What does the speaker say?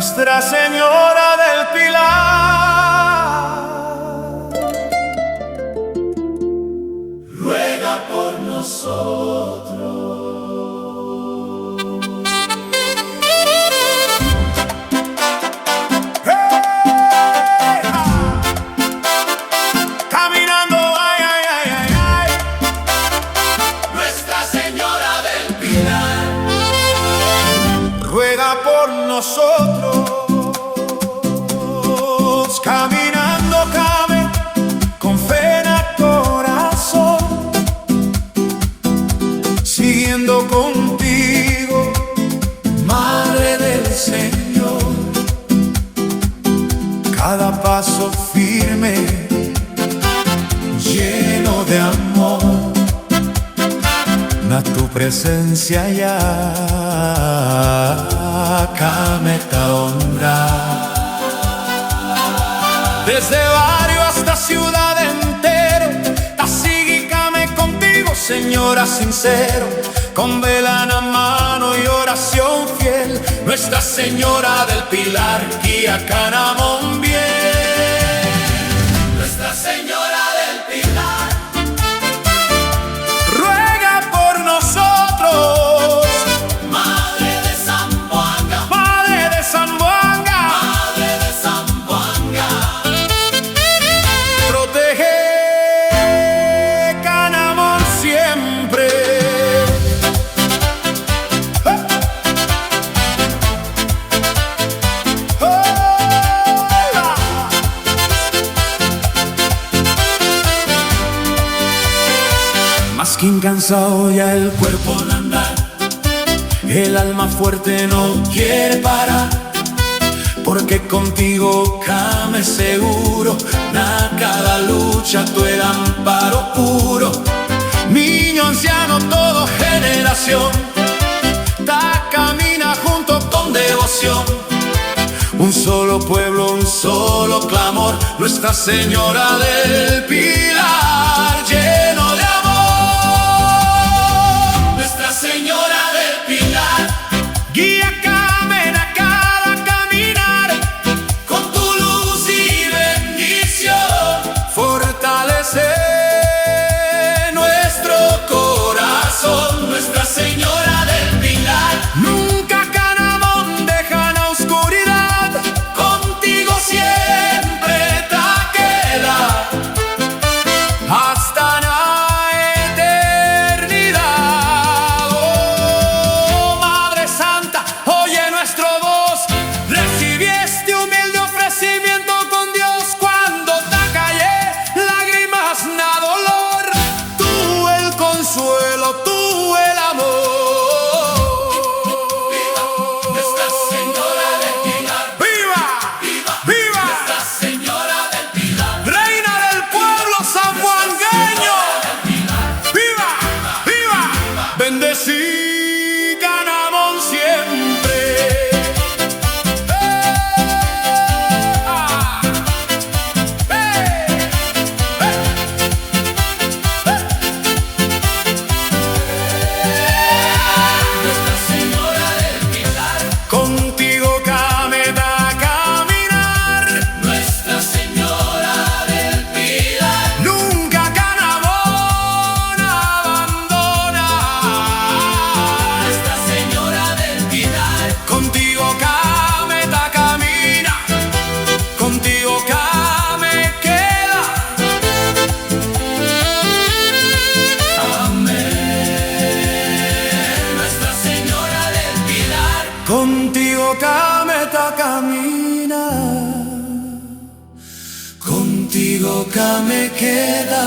Nuestra Señora del Pilar, ruega por nosotros. ¡Hey! Caminando, ay, ay, ay, ay, ay. Nuestra Señora del Pilar, ruega por nosotros. Caminando cabe con fe en el corazón, siguiendo contigo, Madre del Señor. Cada paso firme, lleno de amor, na tu presencia ya kami honra. Desde barrio hasta ciudad entero, tasigícame contigo, Señora, sincero, con vela en la mano y oración fiel. Nuestra Señora del Pilar, guía Canamón bien. Nuestra Señora del Pilar, ruega por nosotros. Madre de Zamboanga, Madre de Zamboanga, Madre de Zamboanga, protege Canamón siempre. Más que incansado ya el cuerpo de andar, el alma fuerte no quiere parar, porque contigo came seguro, na cada lucha tu el amparo puro. Niño, anciano, todo generación, ta camina junto con devoción. Un solo pueblo, un solo clamor, Nuestra Señora del Pilar, lleno de amor. Nuestra Señora del Pilar, guía camen a cada caminar, con tu luz y bendición, fortalece nuestro corazón. Nuestra Señora del Pilar, nunca Canamón deja la oscuridad, contigo siempre ta queda, hasta la eternidad. Oh Madre Santa, oye nuestra voz, recibí este humilde ofrecimiento con Dios. Cuando te callé, lágrimas na dolor, tú el consuelo, tú el amor. ¡Viva Nuestra Señora del Pilar! ¡Viva! ¡Viva! ¡Viva! Nuestra Señora del Pilar, reina del pueblo sanjuangueño. ¡Viva! ¡Viva! Bendecí Canamón siempre. Nuestra Señora del Pilar, contigo came da caminar. Nuestra Señora del Pilar, nunca Canamón abandona. Nuestra Señora del Pilar, contigo came da camina, contigo came queda. Amén. Nuestra Señora del Pilar, contigo came ta camina, contigo came queda.